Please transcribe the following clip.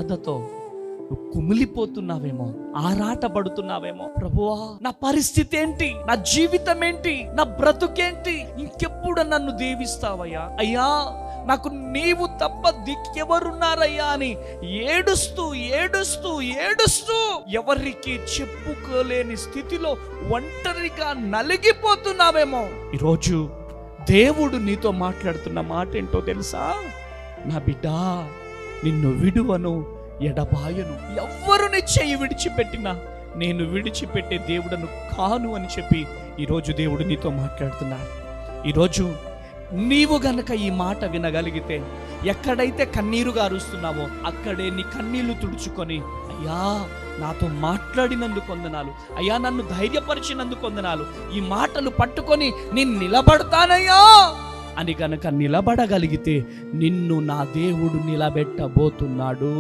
బాధతో నువ్వు కుమిలిపోతున్నావేమో, ఆరాట పడుతున్నావేమో. ప్రభువా, నా పరిస్థితి ఏంటి, నా జీవితం ఏంటి, నా బ్రతుకేంటి, ఇంకెప్పుడు నన్ను దీవిస్తావయ్యా? అయ్యా, నాకు నీవు తప్ప దిక్కెవరున్నారయ్యా అని ఏడుస్తూ ఏడుస్తూ ఏడుస్తూ ఎవరికి చెప్పుకోలేని స్థితిలో ఒంటరిగా నలిగిపోతున్నావేమో. ఈరోజు దేవుడు నీతో మాట్లాడుతున్న మాట ఏంటో తెలుసా? నా బిడ్డ, నిన్ను విడువను, ఎడబాయను. ఎవ్వరు నీ చెయ్యి విడిచిపెట్టినా నేను విడిచిపెట్టే దేవుడను కాను అని చెప్పి ఈరోజు దేవుడు నీతో మాట్లాడుతున్నాడు. ఈరోజు నీవు గనక ఈ మాట వినగలిగితే, ఎక్కడైతే కన్నీరుగా అరుస్తున్నావో అక్కడే నీ కన్నీళ్లు తుడుచుకొని, అయ్యా నాతో మాట్లాడినందుకు వందనాలు, అయ్యా నన్ను ధైర్యపరిచినందుకు వందనాలు, ఈ మాటలు పట్టుకొని నేను నిలబడతానయ్యా అని గనక నిలబడగలిగితే నిన్ను నా దేవుడు నిలబెట్టబోతున్నాడు.